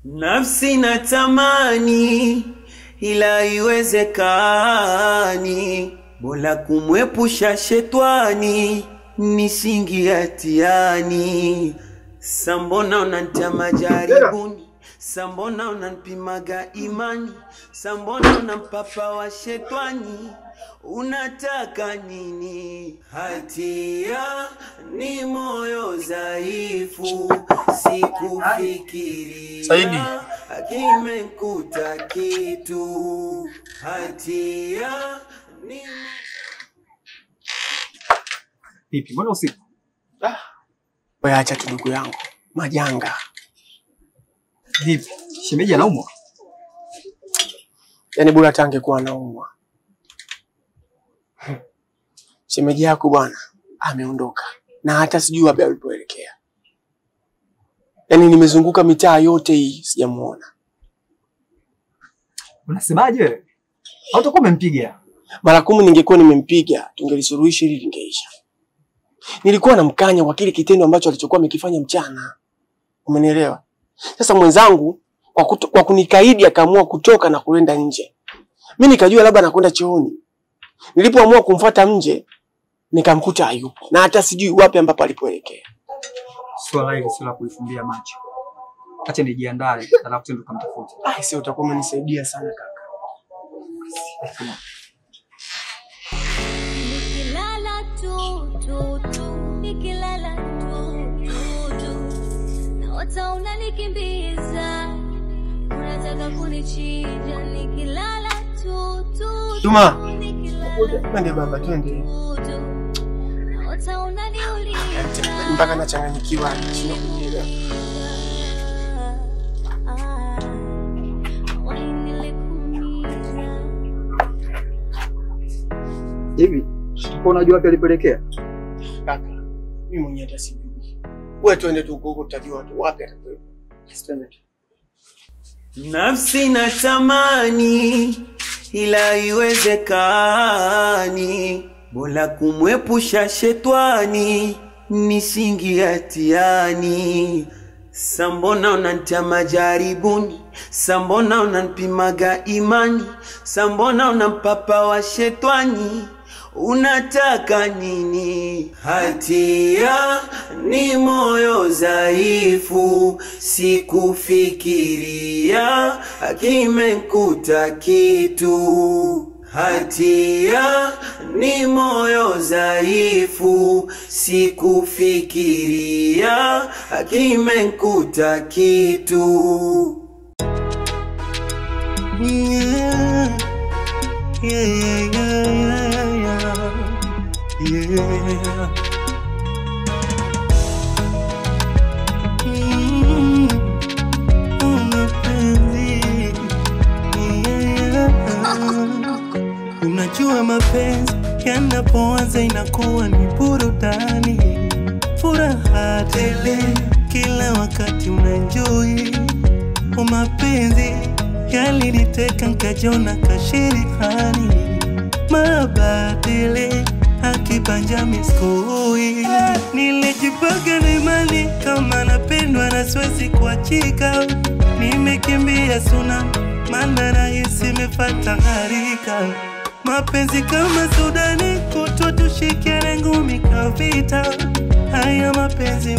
Nafsi natamani ila iwezekani, bora kumwepusha shetani nisingie hatiani. Sambona unanitia majaribuni, sambona unanipimaga imani, sambona unampapa wa shetani, unataka nini? Hatia ni moyo dhaifu, sikufikiria kimekuta kitu. Hatia ni Pipi, mbona usiku? Wewe acha tu ndugu yangu. Majanga. Vipi? Shemeji anaumwa? Yaani bora tange kuwa anaumwa. Shemeji yako bwana ameondoka na hata sijui wapi alipoelekea. Yaani nimezunguka mitaa yote hii sijamuona. Unasemaje wewe? Au utakuwa umempiga? Mara 10 ningekuwa nimempiga, tungelisuluhisha hili lingeisha. Nilikuwa namkanya kwa kile kitendo ambacho alichokuwa amekifanya mchana. Umenielewa? Sasa mwenzangu kwa kunikaidi akaamua kutoka na kuenda nje. Mimi nikajua labda anakwenda chooni. Nilipoamua kumfuata nje nikamkuta hayupo na hata sijui wapi ambapo alipoelekea. Swala hili sio la kuifumbia macho. Acha nijiandae, alafu tendo tukamtafuta. Sio utakuwa umenisaidia sana kaka. Nikilala tu nikilala tu naota unanikimbiza, unataka kunichinja. Nikilala tu Tuma. Twende baba, twende. naota unaniuliza Mpaka nachanganyikiwa sina kuelewa. Hivi, uko unajua wapi alipelekea? Kaka, mimi mwenyewe hata sijui. Wewe twende tu huko utajua tu wapi atakwenda. nafsi natamani ila iwezekani, bora kumwepusha shetani nisingie hatiani. Sambona unanitia majaribuni, sambona unanipimaga imani, sambona unampapa wa shetani, unataka nini? Hatia ni moyo dhaifu, sikufikiria kimekuta kitu. Hatia ni moyo dhaifu, sikufikiria kimekuta kitu. Unajua mapenzi yanapoanza inakuwa ni burudani, furaha tele kila wakati unaenjoy. Mapenzi yaliniteka nikajiona kashirikani, mabadili akibanja miskoi. Nilijipaga na imani kama napendwa na siwezi kuachika. Nimekimbia suna maana rahisi imefata harika. Mapenzi kama Sudani kutwa tushikiane ngumi kavita. Haya mapenzi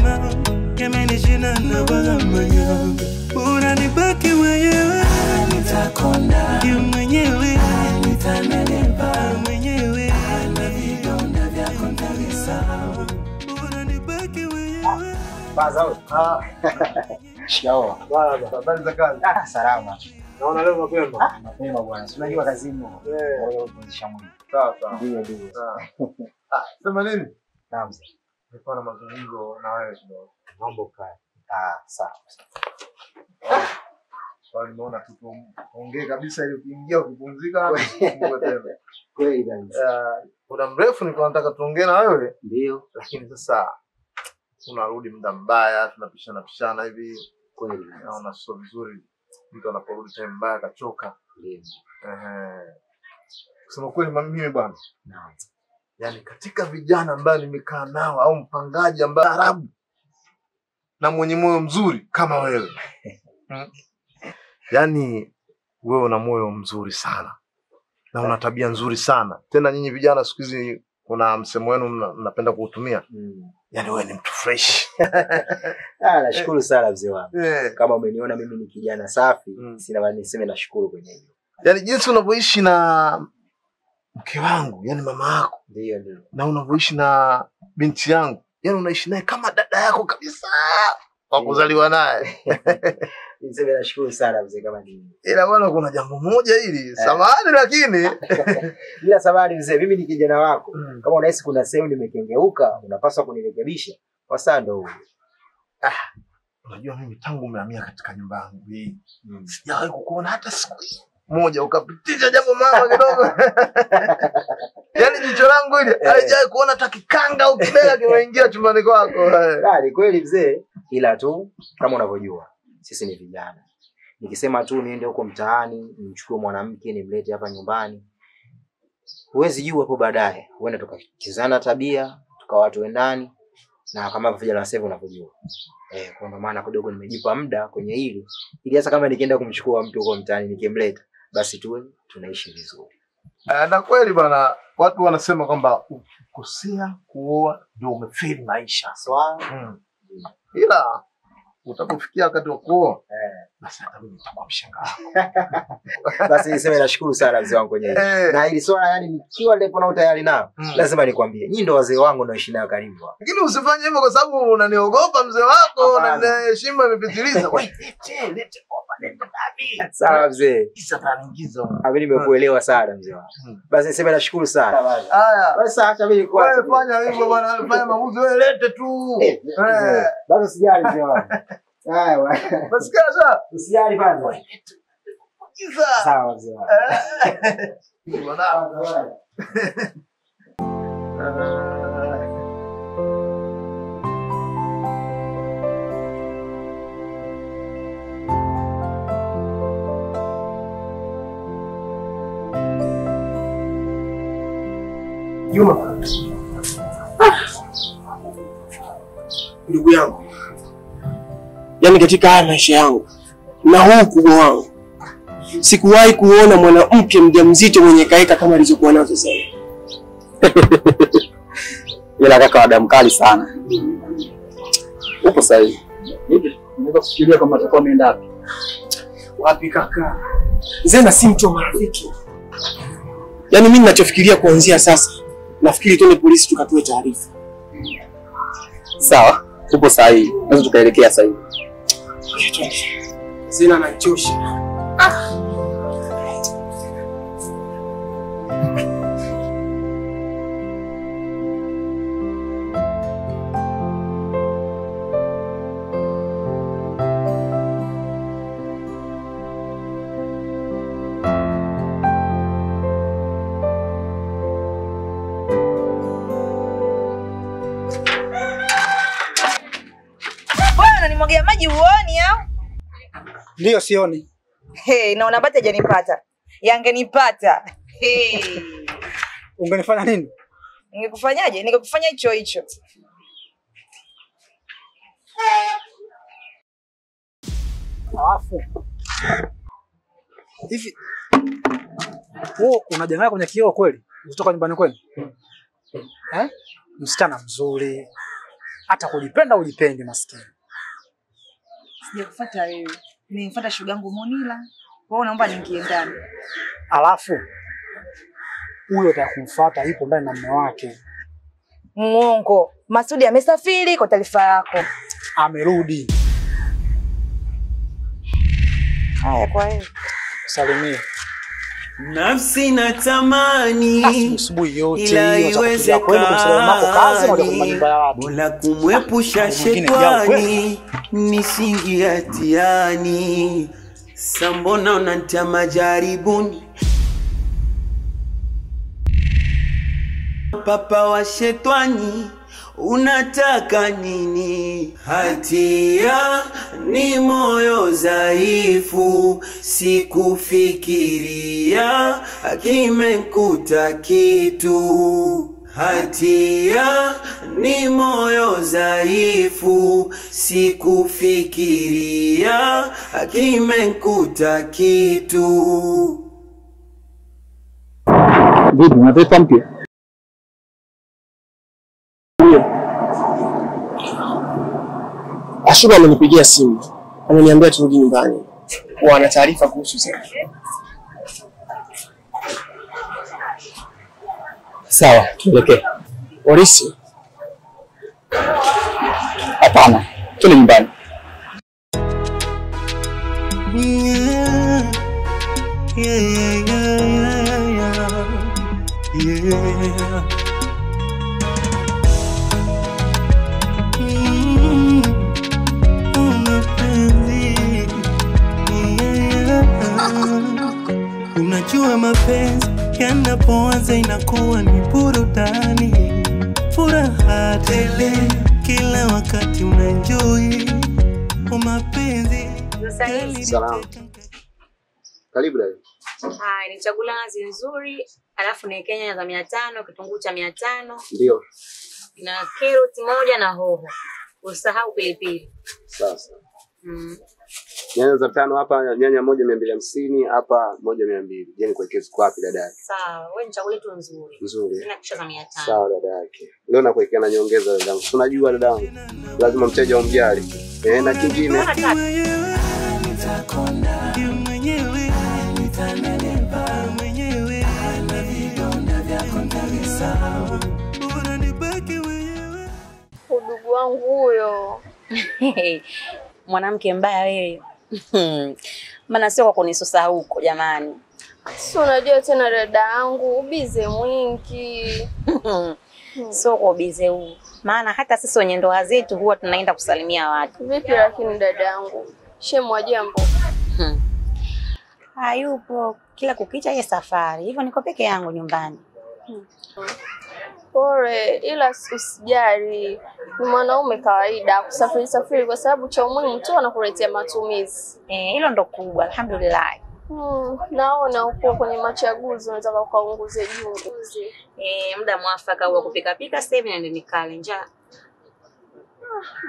yamenishinda na wamanya. Bora nibaki mwenyewe, nitakonda mwenyewe, nitanenepa mwenyewe, na vidonda vyako nitavisahau. Bora nibaki mwenyewe. Baza Shao. Baba, habari za kazi? Salama. Naona leo mapema. Mapema bwana. Unajua kazini. Wewe unazisha mwili. Sawa sawa. Ndio. Sema nini? Naam. Nilikuwa na mazungumzo na wewe kidogo. Mambo kaya. Sawa. Kwa nimeona tuongee kabisa ili ukiingia ukipumzika Mungu tena. Kweli kabisa. Muda mrefu nilikuwa nataka tuongee na wewe. Ndio. Lakini sasa unarudi muda mbaya, tunapishana hivi. Kweli. Naona sio vizuri. Mtu anaporudi time mbaya akachoka. Ndio. Kusema kweli mimi bwana. Naam. Yaani katika vijana ambao nimekaa nao au mpangaji ambaye Arabu na mwenye moyo mzuri kama wewe. Yaani wewe una moyo mzuri sana. Na una tabia nzuri sana. Tena nyinyi vijana siku hizi kuna msemo wenu mnapenda kuutumia. Yaani wewe ni mtu fresh. Nashukuru sana mzee wangu. Kama umeniona mimi ni kijana safi, sina maana niseme nashukuru kwenye hilo. Yaani jinsi unavyoishi na mke wangu, yani mama yako. Ndio. Na unavyoishi na binti yangu, yani unaishi naye kama dada yako kabisa. Kwa kuzaliwa naye. Niseme nashukuru sana mzee kama nini. Ila bwana kuna jambo moja hili, samahani lakini. Bila samahani mzee, mimi ni kijana wako. Kama unahisi kuna sehemu nimekengeuka, unapaswa kunirekebisha. Kwa saa ndio huyo. Unajua mimi tangu umehamia katika nyumba yangu hii, sijawahi kukuona hata siku moja ukapitisha jambo mama kidogo. Yaani jicho langu hili halijawahi kuona hata kikanga au kibela kimeingia chumbani kwako. Ni kweli mzee, ila tu kama unavyojua sisi ni vijana. Nikisema tu niende huko mtaani, nimchukue mwanamke nimlete hapa nyumbani, huwezi jua hapo baadaye huenda tukakizana tabia, tukawa watu wendani, na kama vijana sasa unavyojua. Kwa maana kidogo nimejipa muda kwenye hili, ili hata kama nikienda kumchukua mtu huko mtaani nikimleta, basi tuwe tunaishi vizuri. Na kweli bana, watu wanasema kwamba ukikosea kuoa ndio umefeli maisha. Ila utapofikia wakati wa kuoa, basi hata mimi nitakuwa mshangaa. Basi niseme nashukuru sana mzee wangu kwenye hili. Na hili swala yani nikiwa lepo na tayari nao, lazima nikwambie, nyinyi ndio wazee wangu naishi nao karibu. Lakini usifanye hivyo kwa sababu unaniogopa mzee wako na heshima imepitiliza. Lete kopa, lete dabi. Sawa mzee. Kisha taingiza. Mimi nimekuelewa sana mzee wangu. Basi niseme nashukuru sana. Haya. Basi acha mimi kwa. Wewe fanya hivyo bwana, fanya maamuzi wewe, lete tu. Basi usijali mzee wangu. Haya bwana. Basi kaza. Usijali bwana. Kiza. Sawa mzee wangu. Bwana. Juma. Ndugu yangu. Yaani katika haya maisha yangu na huu ukubwa wangu, sikuwahi kuona mwanamke mjamzito mwenye kaeka kama alizokuwa nazo sasa. Ila kaka wa damu kali sana. Upo sahihi. Hivi unaweza kufikiria kama atakuwa ameenda wapi? Wapi kaka? Zena si mtu wa marafiki. Yaani mimi ninachofikiria kuanzia sasa, nafikiri tuende polisi tukatoe taarifa. Sawa, upo sahihi. Naweza tukaelekea sasa hivi. Zena anachosha. Unanimwagia maji uoni au? Ndio sioni. Na unapata hajanipata. Yangenipata. Ungenifanya nini? Ningekufanyaje? Ningekufanya hicho hicho. Alafu. Hivi. Unajangaa kwenye kioo kweli? Kutoka nyumbani kwenu? Msichana mzuri. Hata kujipenda ujipendi maskini. Sijakufuata wewe. Nimefuata shugangu Monila. Wewe unaomba niingie ndani. Alafu huyo atakumfuata yupo ndani na mume wake. Muongo. Masudi amesafiri kwa taarifa yako. Amerudi. Haya kwa hiyo. Salimia. Nafsi na tamani asubuhi yote ila iweze Mola kumwepusha shetani nisingi hatiani. Sambona unanitia majaribuni, papa wa shetani unataka nini? Hatia ni moyo dhaifu, sikufikiria kimekuta kitu. Hatia ni moyo dhaifu, sikufikiria kimekuta kitu. Vipi, unataka mpya? Ashuka amenipigia simu. Ameniambia turudi nyumbani. Wana taarifa kuhusu Zena. Sawa, tuelekee. Polisi? Hapana, twende nyumbani. Unajua mapenzi yanapoanza inakuwa ni burudani, furaha tele kila wakati unaenjoy mapenzi. Salamu. Karibu dada. Haya, nichagula nazi nzuri, alafu niweke nyanya za 500, kitunguu cha 500. Ndio. Na karoti moja na hoho. Usahau pilipili. Sasa. Nyanya za 5 hapa, nyanya moja 250, hapa moja 200. Je, ni kuwekeza kwa wapi dada yake? Sawa, wewe nichagulie tu nzuri. Nzuri. Sina kisha za 500. Sawa dada yake. Leo nakuwekea na nyongeza dada yangu. Unajua dada yangu, lazima mteja umjali. Na kingine udugu wangu huyo. Mwanamke mbaya wewe. Maana sio kwa kunisusa huko jamani. Si unajua tena dada yangu ubize mwingi. Sio kwa ubize huu. Maana hata sisi wenye ndoa zetu huwa tunaenda kusalimia watu. Vipi lakini dada yangu? Shemu wa jambo. Hayupo, kila kukicha yeye safari. Hivyo niko peke yangu nyumbani. Pole, ila usijali. Ni mwanaume kawaida kusafiri kwa sababu cha muhimu tu anakuletea matumizi. Hilo ndo kubwa, alhamdulillah. Naona uko kwenye machaguzi unataka ukaunguze jungu. Muda mwafaka wa kupika pika sasa hivi naende nikale njaa.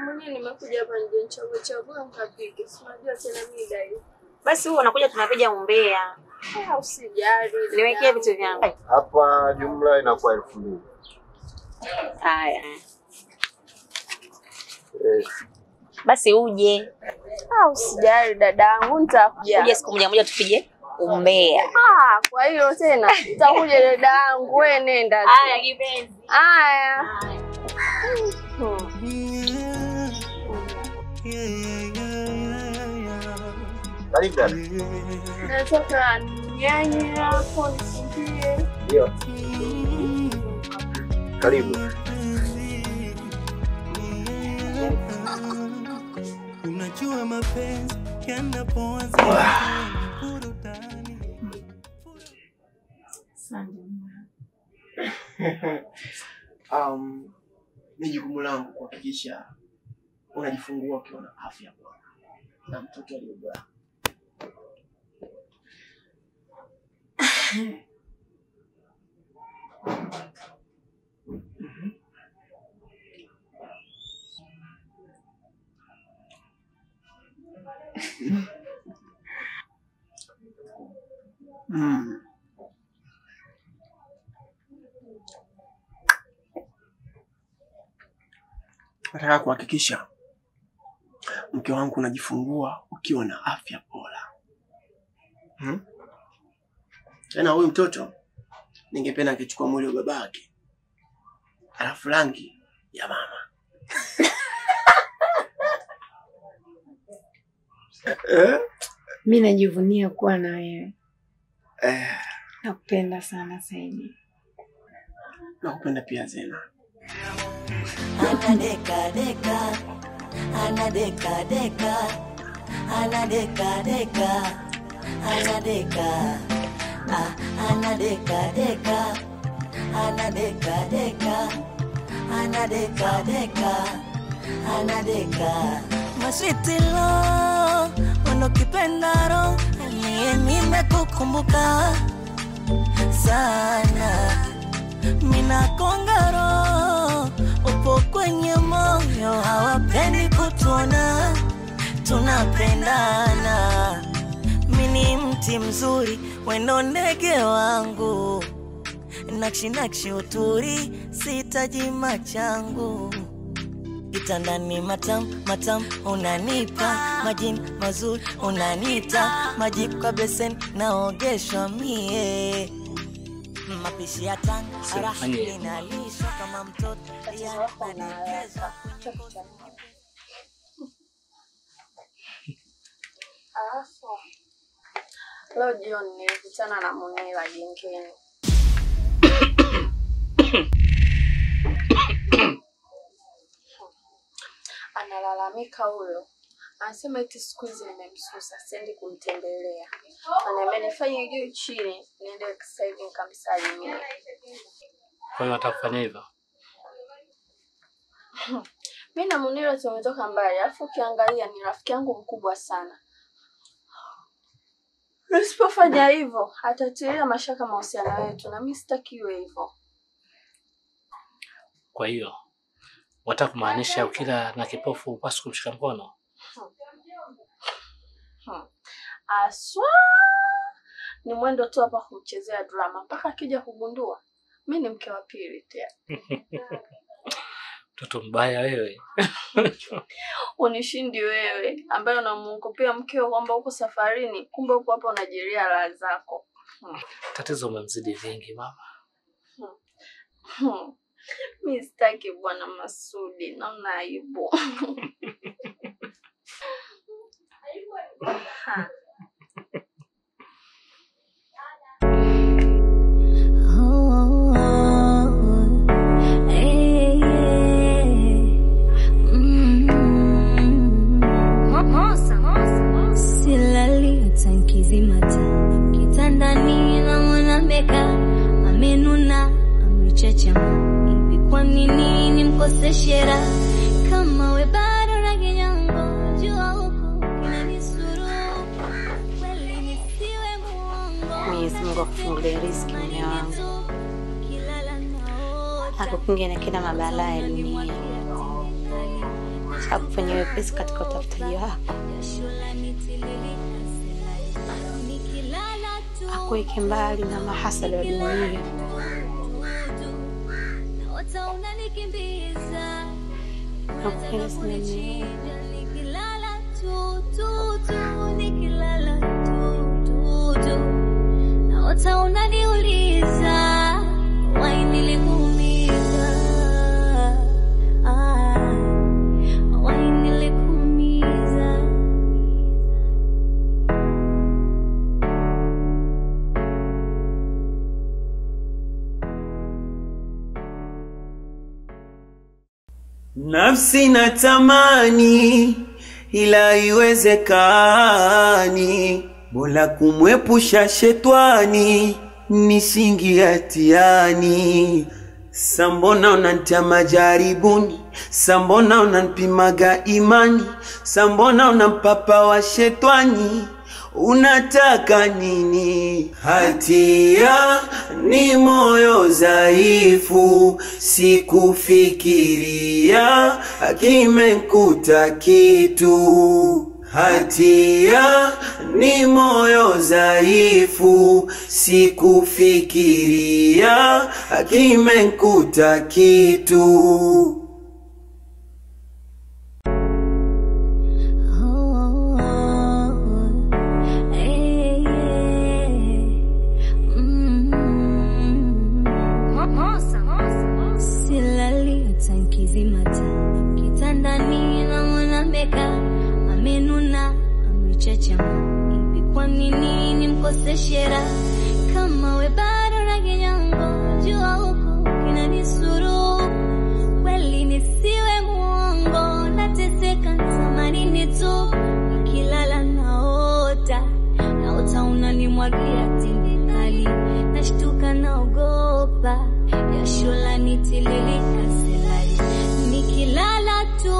Mwenyewe nimekuja hapa nje chagua nikapike. Unajua tena mida hii. Basi huo unakuja tunapiga umbea. Usijali. Niwekee vitu vyangu. hapa jumla inakuwa 1000. Haya. Basi uje. Usijali dadangu, nitakuja. Uje siku moja tupige umbea. Kwa hiyo tena nitakuja dadangu, wewe nenda. Haya kipenzi. Haya. Karibu dada. Nataka nyanya hapo nisingie. Ndio. Karibu. Unajua mapenzi yanapoanza burudani. Ni jukumu langu kuhakikisha unajifungua ukiwa na afya bora na mtoto aliye bora. Nataka kuhakikisha mke wangu unajifungua ukiwa na afya bora. Tena huyu mtoto ningependa akichukua mwili wa babake, alafu rangi ya mama. Mimi najivunia kuwa na wewe. Nakupenda sana Saidi. Nakupenda pia Zena. Ana deka deka, ana deka deka, ana deka deka, ana deka, ana deka deka, ana deka deka, ana deka deka, ana deka. Maswitilo, wanokipendaro, niye nimekukumbuka sana. mina kongaro upo kwenye moyo, hawapendi kutuona tunapendana. Mini mti mzuri, wendo ndege wangu, nakshi nakshi uturi, sitaji machangu. Kitandani matam matam unanipa, majini mazuri unanita, maji kwa besen naogeshwa mie. Mapishi ya tanga raha inalisha kama mtoto yanadekeza. Alafu leo jioni nilikutana na Munira gengeni. Analalamika huyo. Anasema eti siku hizi nimemsusa, siendi kumtembelea. Ananiambia nifanye juu chini, niende sasa hivi nikamsalimie. Kwa hiyo atakufanya hivyo? Mimi na Munira tumetoka mbali, alafu ukiangalia ni rafiki yangu mkubwa sana. Usipofanya hivyo, atatilia mashaka mahusiano yetu, na mimi sitaki iwe hivyo. Kwa hiyo wataka kumaanisha ukila na kipofu upaswi kumshika mkono? Aswa ni mwendo tu hapa kumchezea drama mpaka akija kugundua mimi ni mke wa pili tena. Mtoto mbaya wewe. Unishindi wewe ambaye unamuongopea mkeo kwamba uko safarini, kumbe uko hapa unajiria raha zako. Tatizo umemzidi vingi mama. Mimi sitaki bwana Masudi, naona aibu. Silali tankizimata kitandani na mwanameka amenuna amechachama. Hivi kwa nini nimkoseshera kama we bado na kinyango, jua huko kinanisuru kweli nisiwe muongo. Mwenyezi Mungu akufungulie riziki mume wangu, akukinge na kila mabalaa ya dunia, akufanyie wepesi katika utafutaji wako, akuweke mbali na mahasada ya dunia. Nakupenda sana mimi. Nikilala tu naota unaniuliza why nilikuumiza, why nilikuumiza. Nafsi natamani ila iwezekani, bora kumwepusha shetani nisingie hatiani. Sambona unanitia majaribuni, sambona unanipimaga imani, sambona unampapa wa shetani, unataka nini? Hatia ni moyo dhaifu, sikufikiria kimekuta kitu. Hatia ni moyo dhaifu, sikufikiria kimekuta kitu. Silali tankizimata kitandani na mwanameka amenuna amechachama. Hivi kwa nini nimkoseshera kama we bado na kinyango, jua huko kinanisuru kweli nisiwe muongo. Nateseka tamanini tu, nikilala naota unanimwagia tindikali, nashtuka naogopa jasho lanitilili